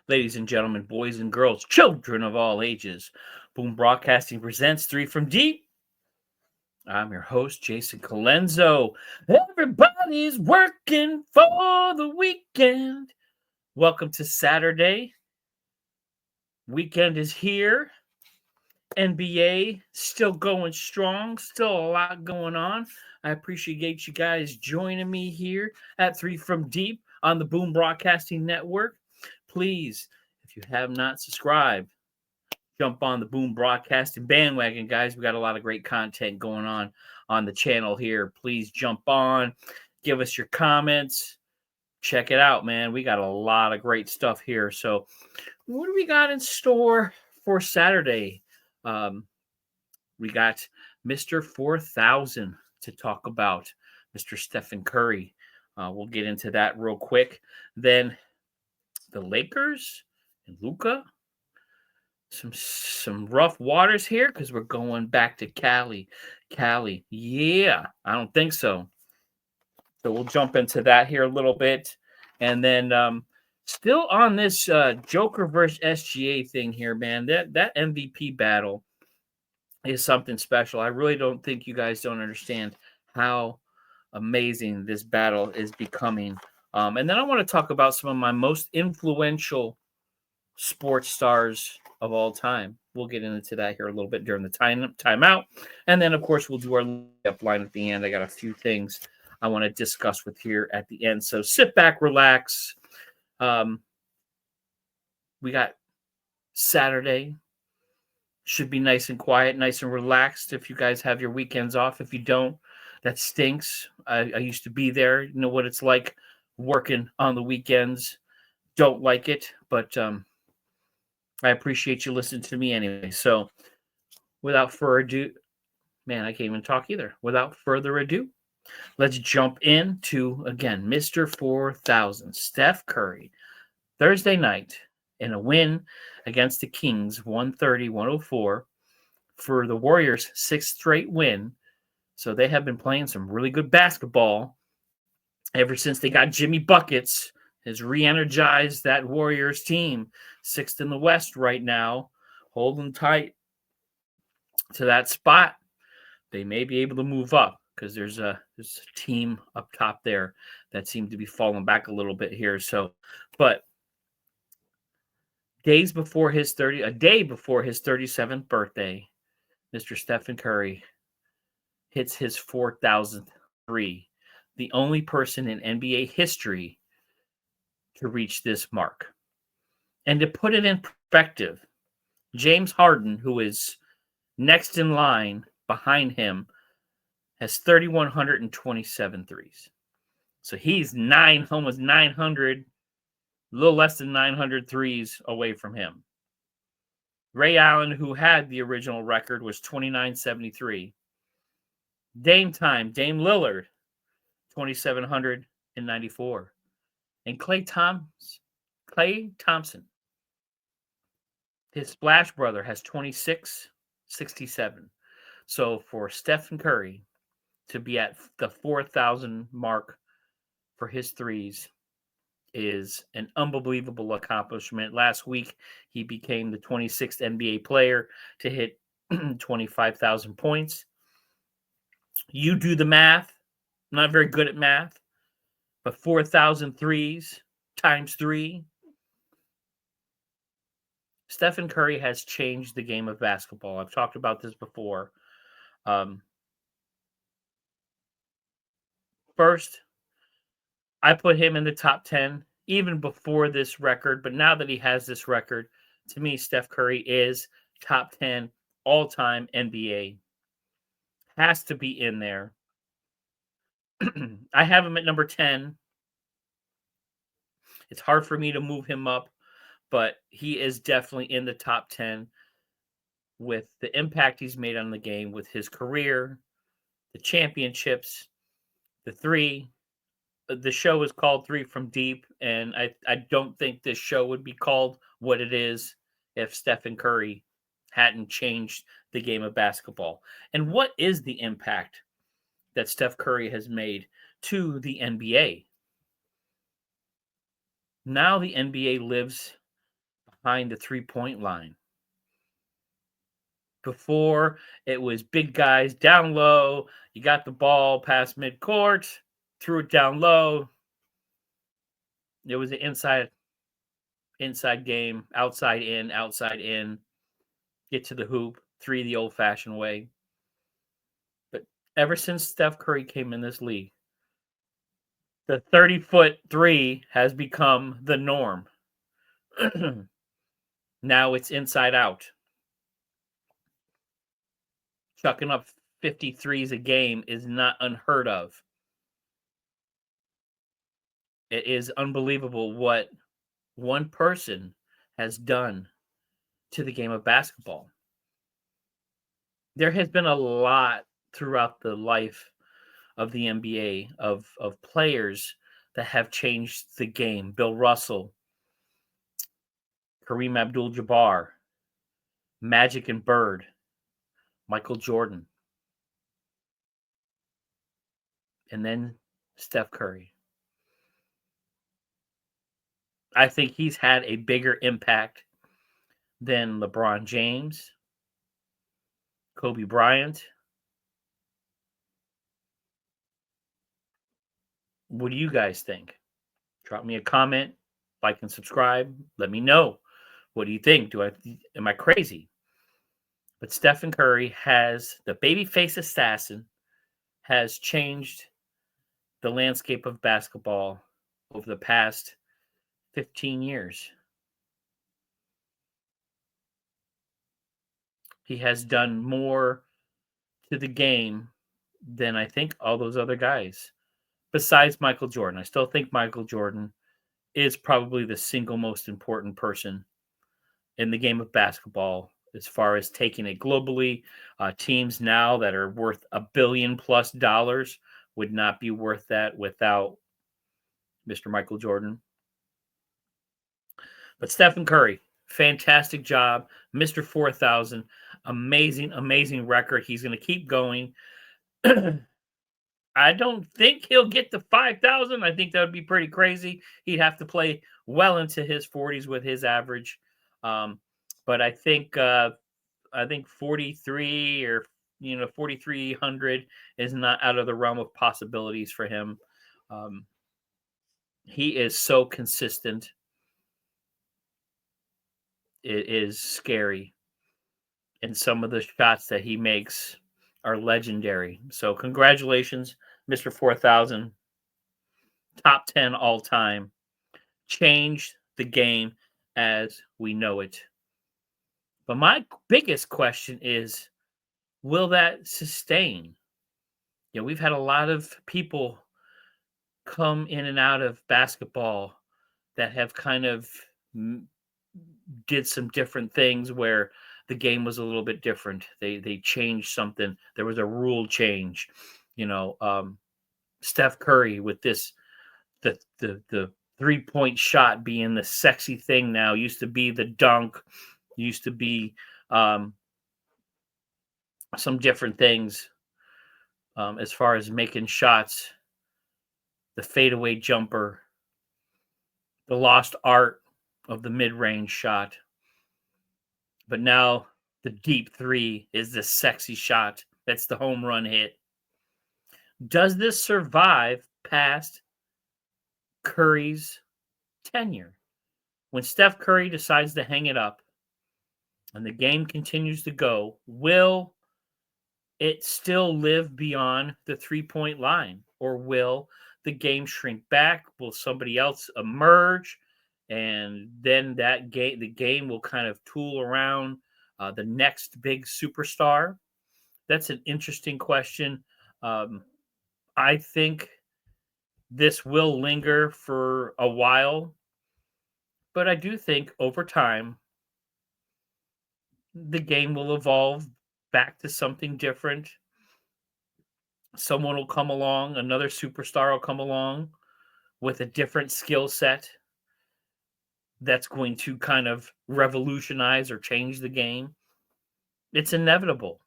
Ladies and gentlemen, boys and girls, children of all ages, Boom Broadcasting presents Three from Deep. I'm your host, Jason Colenso. Everybody's working for the weekend. Welcome to Saturday. Weekend is here. NBA still going strong, still a lot going on. I appreciate you guys joining me here at Three from Deep on the Boom Broadcasting Network. Please, if you have not subscribed, jump on the Boom Broadcasting bandwagon, guys. We got a lot of great content going on the channel here. Please jump on, give us your comments. Check it out, man. We got a lot of great stuff here. So, what do we got in store for Saturday? We got Mr. 4000 to talk about, Mr. Stephen Curry. We'll get into that real quick. Then the Lakers and Luka. Some rough waters here because we're going back to Cali. Yeah, I don't think so. So we'll jump into that here a little bit. And then still on this Joker versus SGA thing here, man. That MVP battle is something special. I really don't think you guys don't understand how amazing this battle is becoming. And then I want to talk about some of my most influential sports stars of all time. We'll get into that here a little bit during the timeout. And then, of course, we'll do our layup line at the end. I got a few things I want to discuss with here at the end. So sit back, relax. We got Saturday. Should be nice and quiet, nice and relaxed if you guys have your weekends off. If you don't, that stinks. I used to be there. You know what it's like working on the weekends. Don't like it, but I appreciate you listening to me anyway. So without further ado, man, I can't even talk either. Without further ado, let's jump into, again, Mr. 4000, Steph Curry. Thursday night in a win against the Kings, 130-104, for the Warriors' sixth straight win. So they have been playing some really good basketball ever since they got Jimmy Buckets. Has re-energized that Warriors team, sixth in the West right now, holding tight to that spot. They may be able to move up because there's a team up top there that seemed to be falling back a little bit here. So, but a day before his 37th birthday, Mr. Stephen Curry hits his 4,000th three, the only person in NBA history to reach this mark. And to put it in perspective, James Harden, who is next in line behind him, has 3,127 threes. So he's almost 900, a little less than 900 threes away from him. Ray Allen, who had the original record, was 2,973. Dame Lillard, 2,794. And Klay Thompson, his splash brother, has 2667. So for Stephen Curry to be at the 4,000 mark for his threes is an unbelievable accomplishment. Last week, he became the 26th NBA player to hit 25,000 points. You do the math. I'm not very good at math, but 4,000 threes times 3. Stephen Curry has changed the game of basketball. I've talked about this before. First, I put him in the top 10 even before this record, but now that he has this record, to me, Steph Curry is top 10 all-time NBA. Has to be in there. I have him at number 10. It's hard for me to move him up, but he is definitely in the top 10 with the impact he's made on the game, with his career, the championships, the three. The show is called Three from Deep, and I don't think this show would be called what it is if Stephen Curry hadn't changed the game of basketball. And what is the impact that Steph Curry has made to the NBA? Now the NBA lives behind the three-point line. Before, it was big guys down low. You got the ball past midcourt, threw it down low. It was an inside game, outside in, get to the hoop, three the old-fashioned way. But ever since Steph Curry came in this league, the 30-foot three has become the norm. Now it's inside out. Chucking up 53s a game is not unheard of. It is unbelievable what one person has done to the game of basketball. There has been a lot throughout the life of the NBA of players that have changed the game. Bill Russell, Kareem Abdul-Jabbar, Magic and Bird, Michael Jordan, and then Steph Curry. I think he's had a bigger impact than LeBron James, Kobe Bryant. What do you guys think? Drop me a comment, like and subscribe. Let me know. What do you think? Am I crazy? But Stephen Curry has the babyface assassin has changed the landscape of basketball over the past 15 years. He has done more to the game than I think all those other guys, besides Michael Jordan. I still think Michael Jordan is probably the single most important person in the game of basketball as far as taking it globally. Teams now that are worth $1 billion+ would not be worth that without Mr. Michael Jordan. But Stephen Curry, fantastic job. Mr. 4,000, amazing record. He's going to keep going. I don't think he'll get to 5,000. I think that would be pretty crazy. He'd have to play well into his 40s with his average. But I think 43 or 4,300 is not out of the realm of possibilities for him. He is so consistent. It is scary. And some of the shots that he makes are legendary. So congratulations, Mr. 4,000. Top 10 all time. Changed the game as we know it. But my biggest question is, will that sustain? We've had a lot of people come in and out of basketball that have kind of did some different things where the game was a little bit different. They changed something. There was a rule change. Steph Curry with the 3-point shot being the sexy thing now. Used to be the dunk. Used to be some different things as far as making shots. The fadeaway jumper. The lost art of the mid-range shot. But now the deep three is the sexy shot. That's the home run hit. Does this survive past Curry's tenure? When Steph Curry decides to hang it up and the game continues to go, will it still live beyond the three-point line? Or will the game shrink back? Will somebody else emerge? And then the game will kind of tool around the next big superstar. That's an interesting question. I think this will linger for a while, but I do think over time the game will evolve back to something different. Someone will come along, another superstar will come along with a different skill set that's going to kind of revolutionize or change the game. It's inevitable.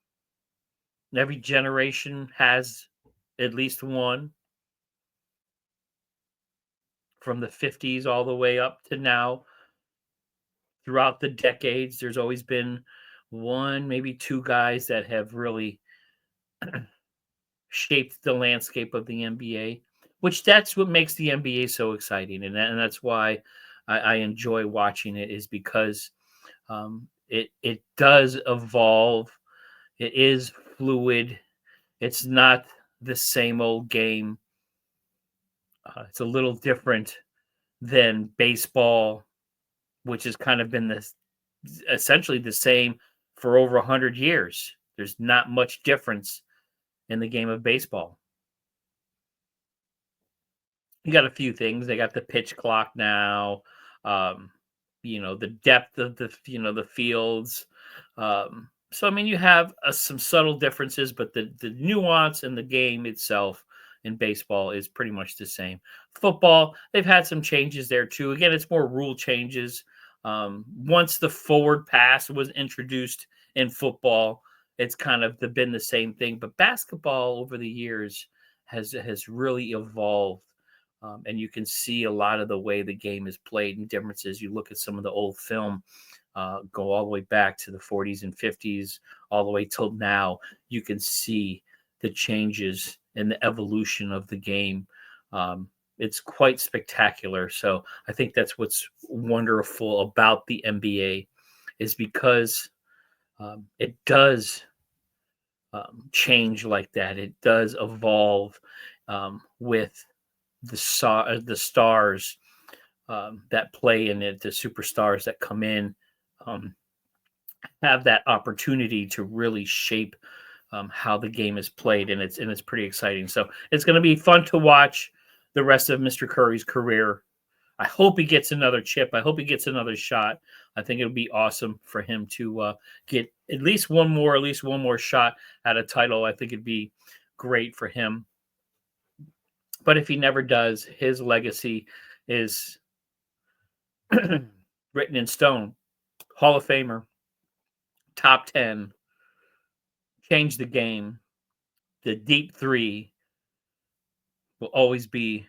Every generation has at least one, from the 50s all the way up to now. throughout the decades, there's always been one, maybe two guys that have really shaped the landscape of the NBA, which that's what makes the NBA so exciting, and that's why I enjoy watching it is because it does evolve. It is fluid. It's not the same old game. It's a little different than baseball, which has kind of been this essentially the same for over 100 years. There's not much difference in the game of baseball. You got a few things. They got the pitch clock now. Um, the depth of the fields. So I mean, you have some subtle differences, but the nuance in the game itself in baseball is pretty much the same. Football, they've had some changes there too. Again, it's more rule changes. Once the forward pass was introduced in football, it's kind of been the same thing. But basketball over the years has really evolved. And you can see a lot of the way the game is played and differences. You look at some of the old film, go all the way back to the 40s and 50s, all the way till now. You can see the changes and the evolution of the game. It's quite spectacular. So I think that's what's wonderful about the NBA is because it does change like that. It does evolve with the stars that play in it, the superstars that come in, um, have that opportunity to really shape how the game is played, and it's pretty exciting. So it's going to be fun to watch the rest of Mr. Curry's career. I hope he gets another chip. I hope he gets another shot. I think it would be awesome for him to get at least one more shot at a title. I think it'd be great for him. But if he never does, his legacy is written in stone. Hall of Famer, top 10, change the game. The deep three will always be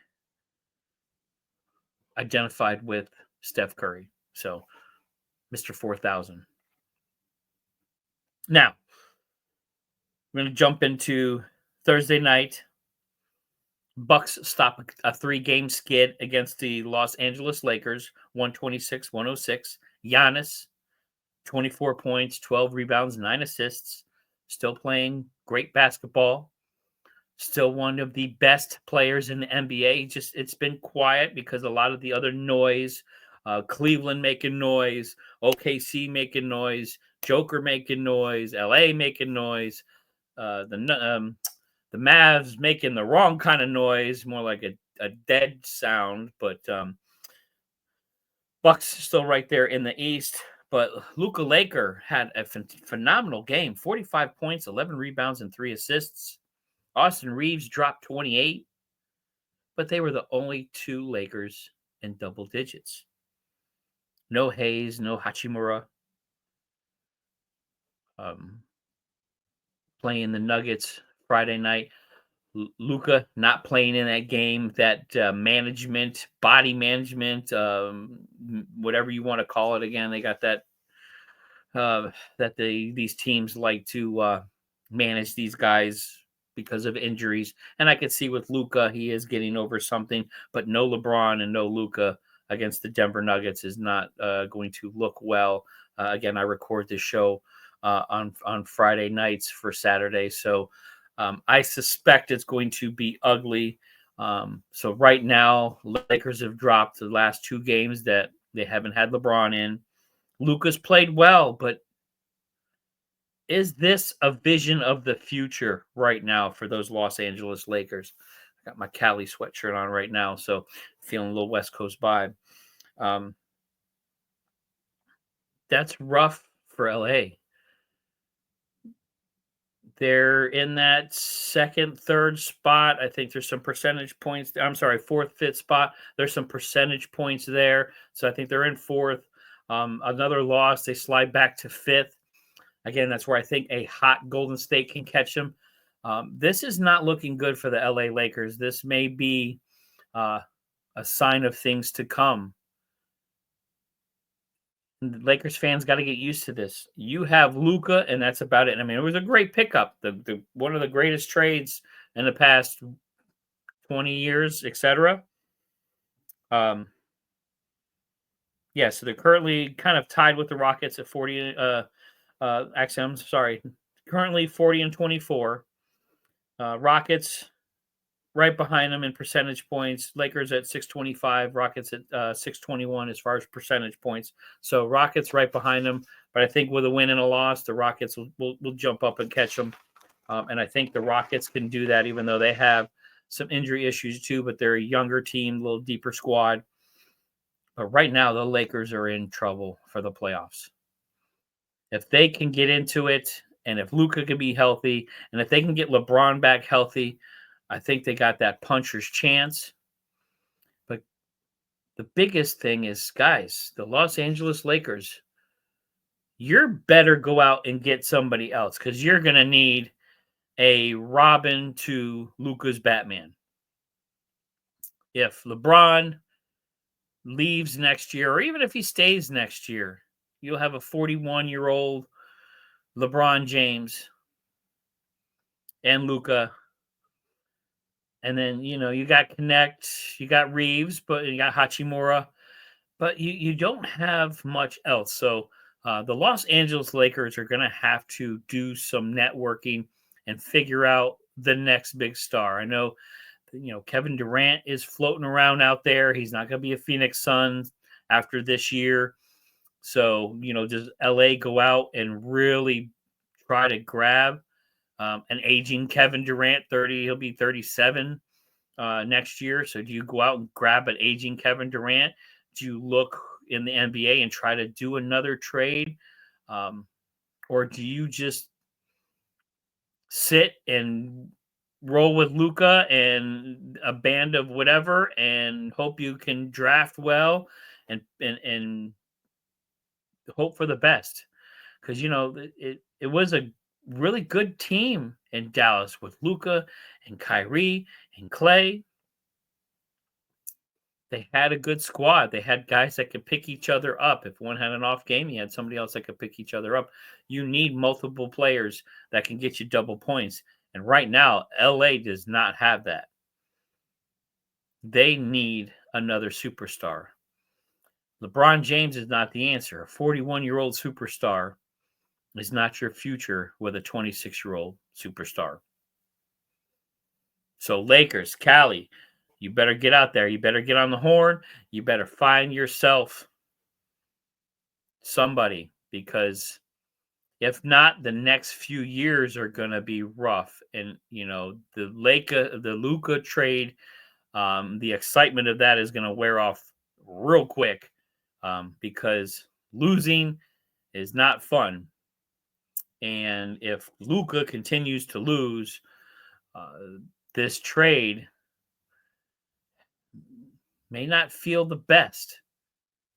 identified with Steph Curry. So, Mr. 4000. Now, we're going to jump into Thursday night. Bucks stop a three-game skid against the Los Angeles Lakers, 126-106. Giannis, 24 points, 12 rebounds, 9 assists. Still playing great basketball. Still one of the best players in the NBA. Just it's been quiet because a lot of the other noise, Cleveland making noise, OKC making noise, Joker making noise, LA making noise, the Mavs making the wrong kind of noise, more like a dead sound. But Bucks still right there in the East. But Luka Laker had a phenomenal game, 45 points, 11 rebounds, and 3 assists. Austin Reeves dropped 28, but they were the only two Lakers in double digits. No Hayes, no Hachimura. Playing the Nuggets Friday night. Luka not playing in that game. That management, body management, whatever you want to call it. Again, they got that these teams like to manage these guys because of injuries. And I could see with Luka, he is getting over something, but no LeBron and no Luka against the Denver Nuggets is not going to look well. Again, I record this show on Friday nights for Saturday, so I suspect it's going to be ugly. So right now, Lakers have dropped the last 2 games that they haven't had LeBron in. Luka's played well, but is this a vision of the future right now for those Los Angeles Lakers? I got my Cali sweatshirt on right now, so feeling a little West Coast vibe. That's rough for LA. They're in that second, third spot. I think there's some percentage points. I'm sorry, fourth, fifth spot. There's some percentage points there. So I think they're in fourth. Another loss, they slide back to fifth. Again, that's where I think a hot Golden State can catch them. This is not looking good for the LA Lakers. This may be a sign of things to come. Lakers fans got to get used to this. You have Luka, and that's about it. I mean, it was a great pickup. The one of the greatest trades in the past 20 years, etc. Yeah, so they're currently kind of tied with the Rockets at 40. Actually, I'm sorry. Currently 40 and 24. Rockets right behind them in percentage points. Lakers at 625, Rockets at 621 as far as percentage points. So Rockets right behind them. But I think with a win and a loss, the Rockets will jump up and catch them. And I think the Rockets can do that, even though they have some injury issues too. But they're a younger team, a little deeper squad. But right now, the Lakers are in trouble for the playoffs. If they can get into it, and if Luka can be healthy, and if they can get LeBron back healthy, I think they got that puncher's chance. But the biggest thing is, guys, the Los Angeles Lakers, you're better go out and get somebody else because you're going to need a Robin to Luka's Batman. If LeBron leaves next year, or even if he stays next year, you'll have a 41-year-old LeBron James and Luka. And then, you got Connect, you got Reeves, but you got Hachimura, but you don't have much else. So the Los Angeles Lakers are going to have to do some networking and figure out the next big star. I know, Kevin Durant is floating around out there. He's not going to be a Phoenix Sun after this year. So, does LA go out and really try to grab an aging Kevin Durant? 30, he'll be 37 next year. So do you go out and grab an aging Kevin Durant? Do you look in the NBA and try to do another trade? Or do you just sit and roll with Luka and a band of whatever and hope you can draft well and hope for the best? Because it was a really good team in Dallas with Luka and Kyrie and Clay. They had a good squad. They had guys that could pick each other up. If one had an off game, you had somebody else that could pick each other up. You need multiple players that can get you double points. And right now, LA does not have that. They need another superstar. LeBron James is not the answer. A 41-year-old superstar is not your future with a 26-year-old superstar. So Lakers, Cali, you better get out there. You better get on the horn. You better find yourself somebody, because if not, the next few years are going to be rough. And, the Luka trade, the excitement of that is going to wear off real quick because losing is not fun. And if Luka continues to lose, this trade may not feel the best.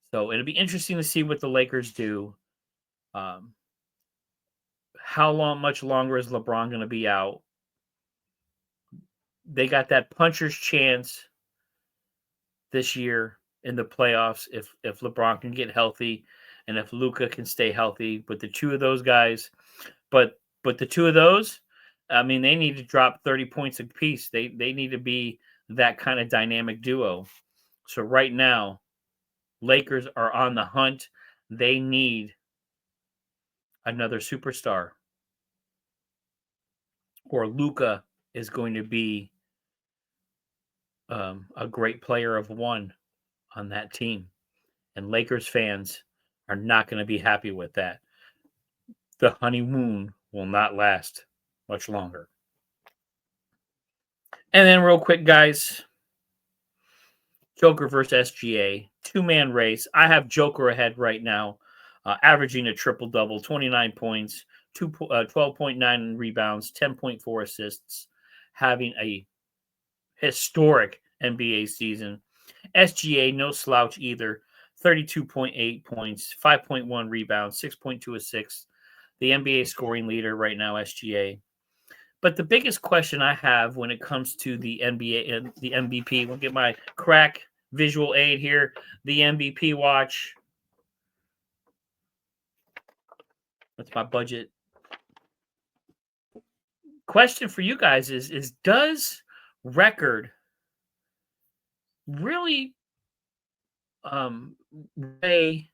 So it'll be interesting to see what the Lakers do. How much longer is LeBron going to be out? They got that puncher's chance this year in the playoffs if LeBron can get healthy and if Luka can stay healthy. But the two of those guys, but the two of those, I mean, they need to drop 30 points apiece. They need to be that kind of dynamic duo. So right now, Lakers are on the hunt. They need another superstar, or Luka is going to be a great player of one on that team. And Lakers fans are not going to be happy with that. The honeymoon will not last much longer. And then, real quick, guys, Joker versus SGA, two-man race. I have Joker ahead right now, averaging a triple-double, 29 points, 12.9 rebounds, 10.4 assists, having a historic NBA season. SGA, no slouch either, 32.8 points, 5.1 rebounds, 6.2 assists. The NBA scoring leader right now, SGA. But the biggest question I have when it comes to the NBA and the MVP, we'll get my crack visual aid here, the MVP watch. That's my budget. Question for you guys is does record really um weigh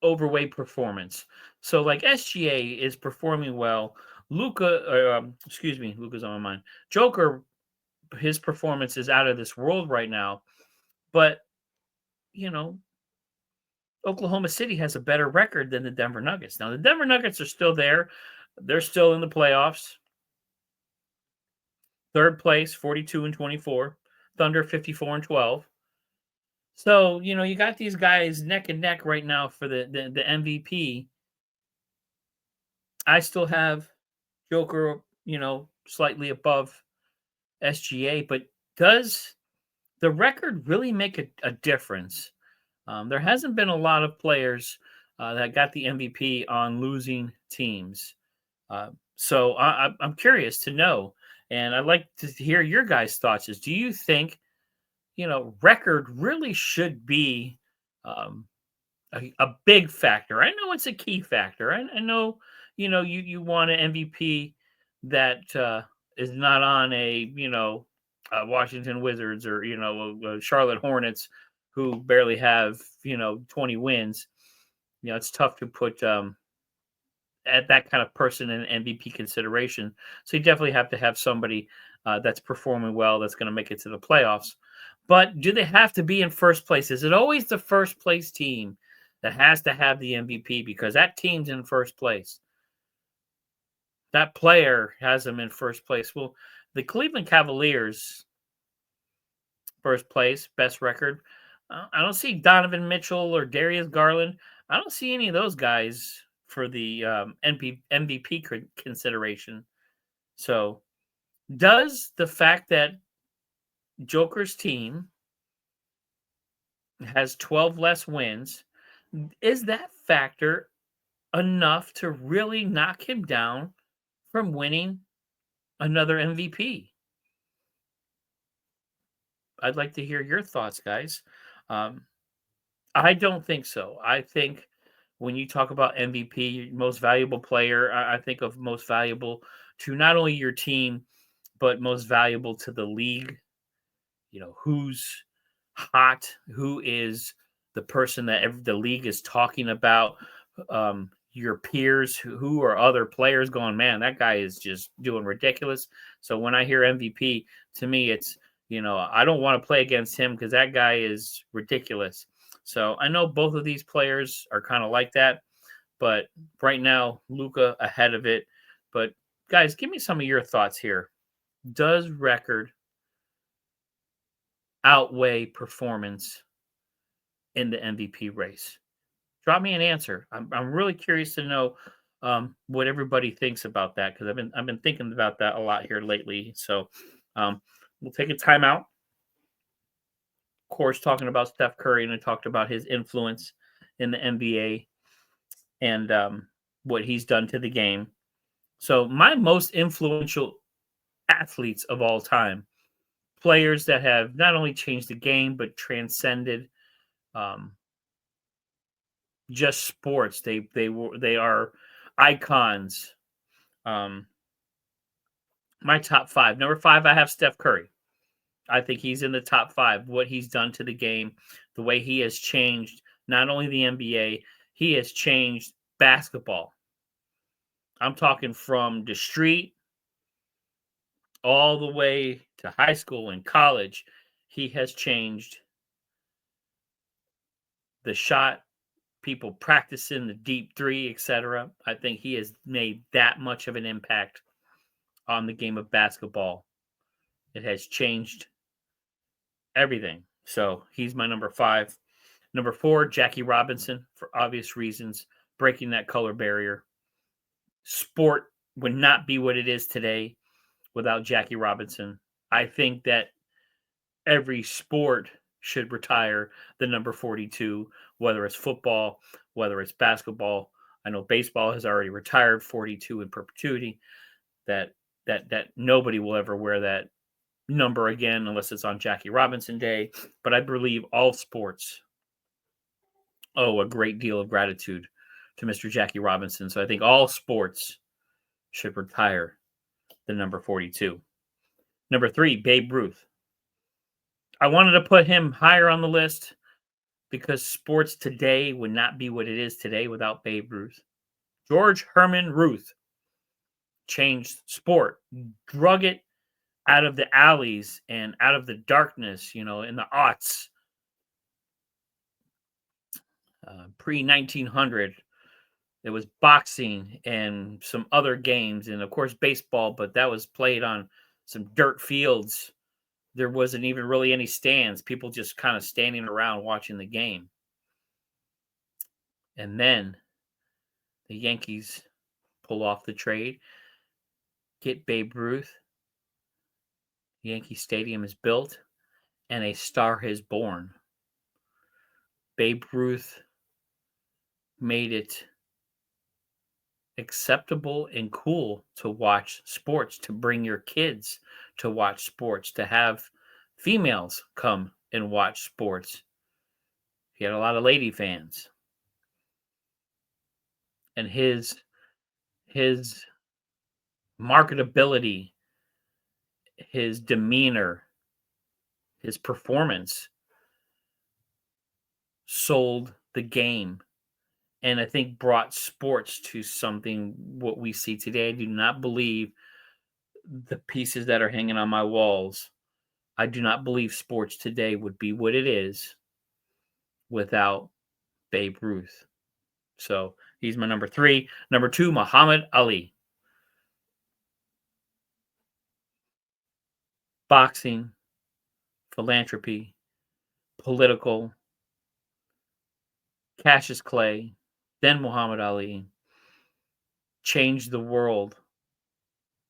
overweigh performance? So like SGA is performing well. Luka, excuse me, Luka's on my mind. Joker, his performance is out of this world right now. But you know, Oklahoma City has a better record than the Denver Nuggets. Now the Denver Nuggets are still there. They're still in the playoffs. Third place, 42 and 24. Thunder 54 and 12. So, you got these guys neck and neck right now for the MVP. I still have Joker, slightly above SGA, but does the record really make a difference? There hasn't been a lot of players that got the MVP on losing teams. So I'm curious to know, and I'd like to hear your guys' thoughts. Do you think, record really should be um, a big factor? I know it's a key factor. I know, you want an MVP that is not on Washington Wizards or, Charlotte Hornets who barely have, 20 wins. It's tough to put at that kind of person in MVP consideration. So you definitely have to have somebody that's performing well that's going to make it to the playoffs. But do they have to be in first place? Is it always the first place team that has to have the MVP because that team's in first place? That player has them in first place. Well, the Cleveland Cavaliers, first place, best record. I don't see Donovan Mitchell or Darius Garland. I don't see any of those guys for the MVP consideration. So, does the fact that Joker's team has 12 less wins, is that factor enough to really knock him down from winning another MVP? I'd like to hear your thoughts, guys. Um, I don't think so. I think when you talk about MVP, most valuable player, I think of most valuable to not only your team, but most valuable to the league. Who's hot, who is the person that the league is talking about, your peers who are other players going, man, that guy is just doing ridiculous. So when I hear MVP, to me, it's, I don't want to play against him because that guy is ridiculous. So I know both of these players are kind of like that, but right now, Luka ahead of it. But guys, give me some of your thoughts here. Does record outweigh performance in the MVP race? Drop me an answer. I'm really curious to know what everybody thinks about that because I've been thinking about that a lot here lately. So we'll take a timeout. Of course, talking about Steph Curry, and I talked about his influence in the NBA and what he's done to the game. So my most influential athletes of all time, players that have not only changed the game but transcended um, just sports. They are icons. Um, my top five. Number five, I have Steph Curry. I think he's in the top five. What he's done to the game, the way he has changed not only the NBA, he has changed basketball. I'm talking from the street all the way to high school and college. He has changed the shot, people practicing the deep three, etc. I think he has made that much of an impact on the game of basketball. It has changed everything. So he's my number five. Number four, Jackie Robinson, for obvious reasons, breaking that color barrier. Sport would not be what it is today without Jackie Robinson. I think that every sport should retire the number 42, whether it's football, whether it's basketball. I know baseball has already retired 42 in perpetuity. That nobody will ever wear that number again unless it's on Jackie Robinson Day. But I believe all sports owe a great deal of gratitude to Mr. Jackie Robinson. So I think all sports should retire the number 42. Number 3, Babe Ruth. I wanted to put him higher on the list because sports today would not be what it is today without Babe Ruth. George Herman Ruth changed sport, drug it out of the alleys and out of the darkness, in the aughts, pre 1900. It was boxing and some other games, and of course baseball, but that was played on some dirt fields. There wasn't even really any stands. People just kind of standing around watching the game. And then the Yankees pull off the trade, get Babe Ruth. Yankee Stadium is built, and a star is born. Babe Ruth made it acceptable and cool to watch sports, to bring your kids to watch sports, to have females come and watch sports. He had a lot of lady fans. And his marketability, his demeanor, his performance sold the game, and I think brought sports to something what we see today. I do not believe the pieces that are hanging on my walls. I do not believe sports today would be what it is without Babe Ruth. So he's my number 3. Number 2, Muhammad Ali. Boxing, philanthropy, political, Cassius Clay, then Muhammad Ali, changed the world,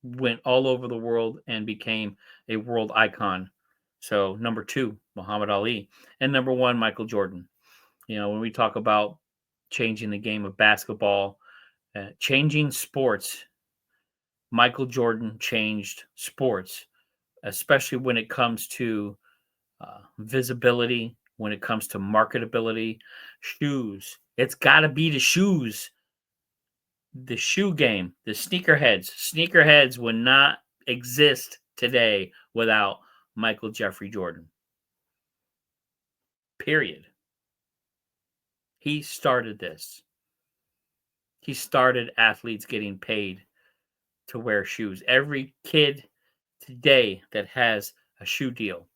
went all over the world, and became a world icon. So number 2, Muhammad Ali. And number 1, Michael Jordan. When we talk about changing the game of basketball, changing sports, Michael Jordan changed sports, especially when it comes to visibility, when it comes to marketability, shoes. It's got to be the shoes, the shoe game, the sneakerheads. Sneakerheads would not exist today without Michael Jeffrey Jordan. Period. He started this. He started athletes getting paid to wear shoes. Every kid today that has a shoe deal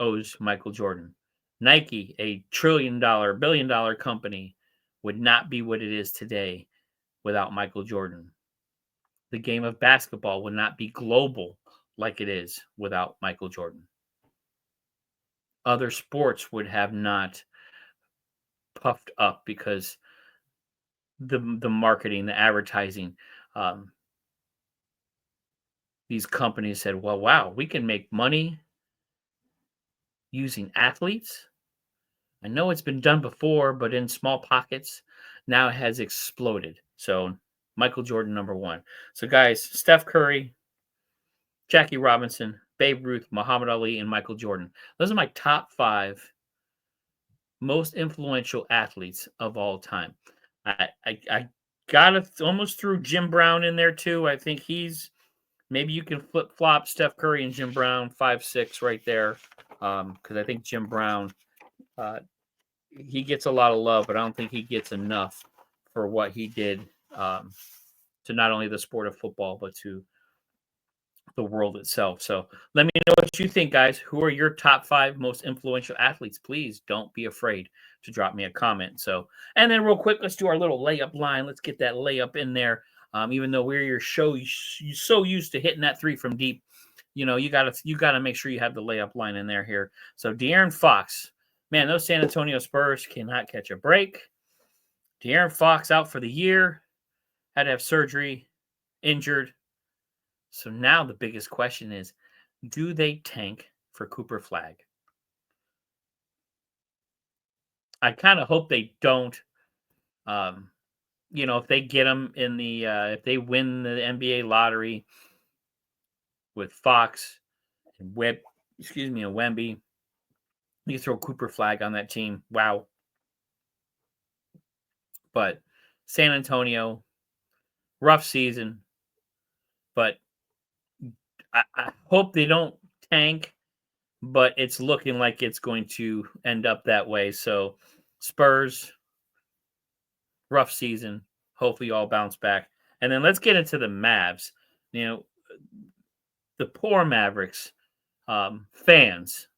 owes Michael Jordan. Nike, a billion-dollar company, would not be what it is today without Michael Jordan. The game of basketball would not be global like it is without Michael Jordan. Other sports would have not puffed up because the marketing, the advertising, these companies said, well, wow, we can make money using athletes. I know it's been done before, but in small pockets. Now it has exploded. So Michael Jordan, number 1. So guys, Steph Curry, Jackie Robinson, Babe Ruth, Muhammad Ali, and Michael Jordan. Those are my top 5 most influential athletes of all time. I got it, almost threw Jim Brown in there too. I think maybe you can flip-flop Steph Curry and Jim Brown, 5'6", right there, because I think Jim Brown, he gets a lot of love, but I don't think he gets enough for what he did to not only the sport of football, but to the world itself. So let me know what you think, guys. Who are your top 5 most influential athletes? Please don't be afraid to drop me a comment. So, and then real quick, let's do our little layup line. Let's get that layup in there. Even though we're your show, you're so used to hitting that 3 from deep, you gotta make sure you have the layup line in there here. So De'Aaron Fox, man, those San Antonio Spurs cannot catch a break. De'Aaron Fox out for the year, had to have surgery, injured. So now the biggest question is, do they tank for Cooper Flag? I kind of hope they don't. If they get him in if they win the NBA lottery with Fox and Wemby, you throw Cooper Flag on that team. Wow. But San Antonio, rough season, but I hope they don't tank, but it's looking like it's going to end up that way. So, Spurs, rough season. Hopefully, you all bounce back. And then let's get into the Mavs. You know, the poor Mavericks fans.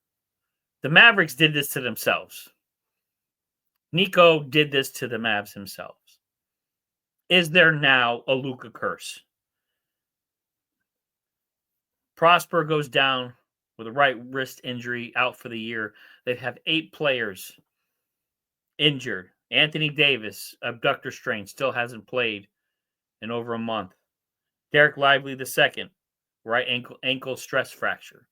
The Mavericks did this to themselves. Nico did this to the Mavs themselves. Is there now a Luka curse? Prosper goes down with a right wrist injury, out for the year. They have 8 players injured. Anthony Davis, abductor strain, still hasn't played in over a month. Derek Lively II, right ankle stress fracture.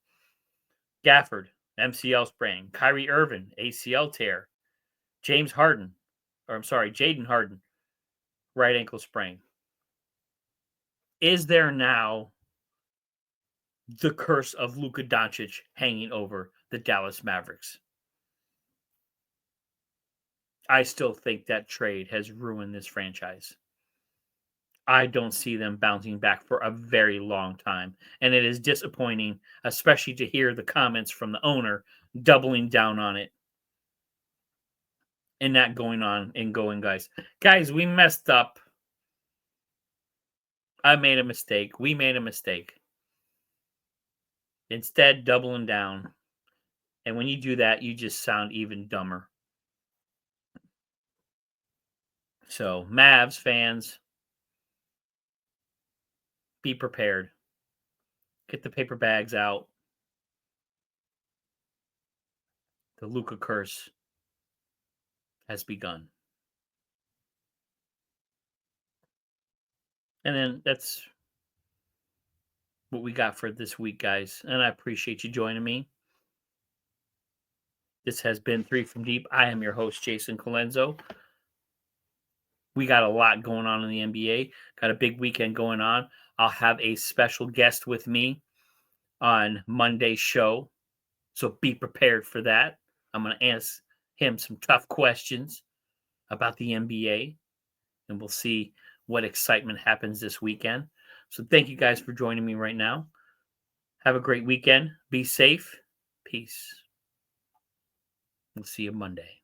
Gafford, MCL sprain. Kyrie Irving, ACL tear. Jaden Harden, right ankle sprain. Is there now the curse of Luka Doncic hanging over the Dallas Mavericks? I still think that trade has ruined this franchise. I don't see them bouncing back for a very long time. And it is disappointing, especially to hear the comments from the owner doubling down on it and not going on and going, guys. Guys, we messed up. I made a mistake. We made a mistake. Instead, doubling down. And when you do that, you just sound even dumber. So, Mavs fans, be prepared. Get the paper bags out. The Luka curse has begun. And then that's what we got for this week, guys. And I appreciate you joining me. This has been 3 from Deep. I am your host, Jason Colenso. We got a lot going on in the NBA. Got a big weekend going on. I'll have a special guest with me on Monday's show. So be prepared for that. I'm going to ask him some tough questions about the NBA. And we'll see what excitement happens this weekend. So thank you guys for joining me right now. Have a great weekend. Be safe. Peace. We'll see you Monday.